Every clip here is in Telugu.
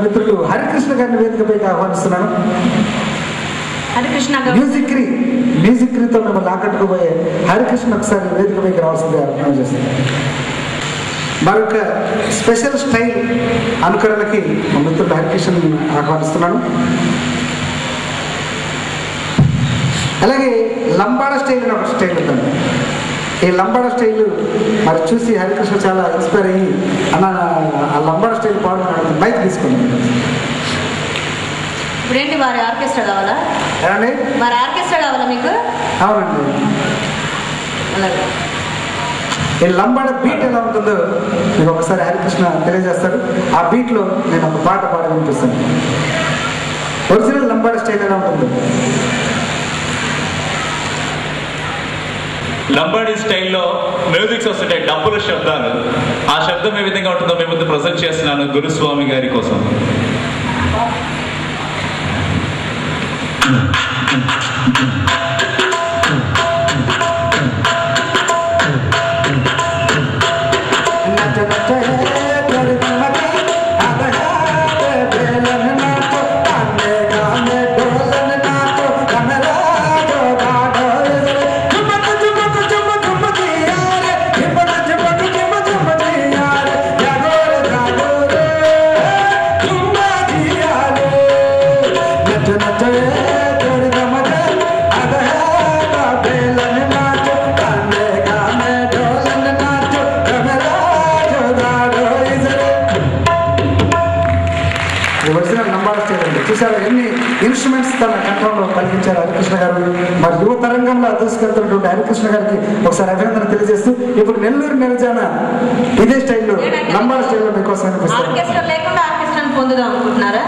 మిత్రులు హరికృష్ణ గారిని వేదికపైకి ఆహ్వానిస్తున్నాను. మ్యూజిక్రీతో మిమ్మల్ని ఆకట్టుకుపోయే హరికృష్ణ ఒకసారి వేదికపైకి రావాల్సిందిగా అర్థం చేస్తున్నాను. మరొక స్పెషల్ స్టైల్ అనుకరణకి మా మిత్రులు హరికృష్ణ ఆహ్వానిస్తున్నాను. అలాగే లంబాడ స్టైల్ అని ఒక స్టైల్ ఉంటుంది. ఈ లంబాడ స్టైల్ మరి చూసి హరికృష్ణ చాలా ఇన్స్పైర్ అయ్యి అన్న ఆ లంబాడ స్టైల్ పాడుతున్నాడు. మైక్ తీసుకున్నాను. ఇప్పుడేంటి వారి ఆర్కెస్ట్రా కావాలా? ఏమండి వారి ఆర్కెస్ట్రా కావాలా మీకు? అవునండి. అలాగే ఈ లంబాడ బీట్ ఎలా ఉంటుందో మీకు ఒకసారి హరికృష్ణ తెలియజేస్తారు. ఆ బీట్లో నేను ఒక పాట పాడి వినిపిస్తాను. ఒరిజినల్ లంబాడ స్టైల్ ఎలా ఉంటుంది? లంబాడీ స్టైల్లో మ్యూజిక్స్ వస్తుంటాయి, డబ్బుల శబ్దాలు. ఆ శబ్దం ఏ విధంగా ఉంటుందో మీ ముందు ప్రజెంట్ చేస్తున్నాను గురుస్వామి గారి కోసం. ఒరిజినల్ లంబాడ స్టైల్ అండి. చూసారు ఎన్ని ఇన్స్ట్రుమెంట్స్ తన కంట్రోల్లో కలిగించారు హరికృష్ణ గారు. మరి యువ తరంగంలో దూసుకెళ్తున్నటువంటి హరికృష్ణ గారికి ఒకసారి అభినందన తెలియజేస్తూ ఇప్పుడు నెల్లూరు నిరజాన ఇదే స్టైల్లో లంబాడ స్టైల్లో మీకోసం ఆర్కెస్ట్రా లేకుండా ఆర్కెస్ట్రాను పొందుదాం అనుకుంటున్నారా?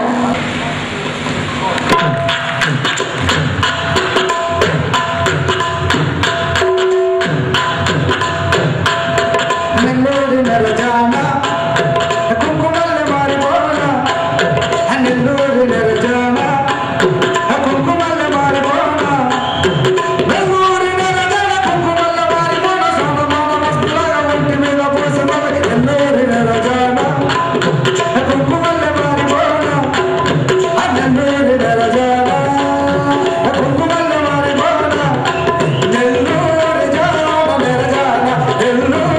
నెల్లూరు నిరజాన కుంకుమల్ల మారిపోన, నెల్లూరు నిరజాన కుంకుమల్ల మారిపోన, నెల్లూరు నిరజాన కుంకుమల్ల మారిపోన, సోమమాన వస్తులాగా ఒంటి మీద పూసమని నెల్లూరు నిరజాన కుంకుమల్ల మారిపోన, నెల్లూరు నిరజాన కుంకుమల్ల మారిపోన, నెల్లూరు జాన నిరజాన Nellore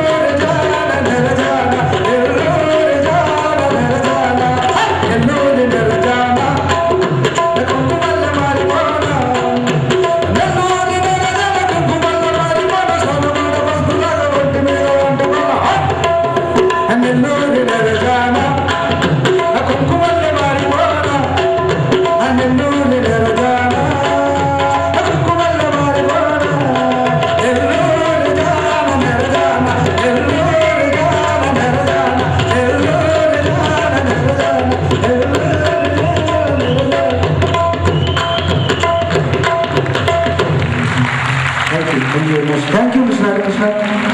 Thank you, Mr. Harikrishna.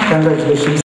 Congratulations.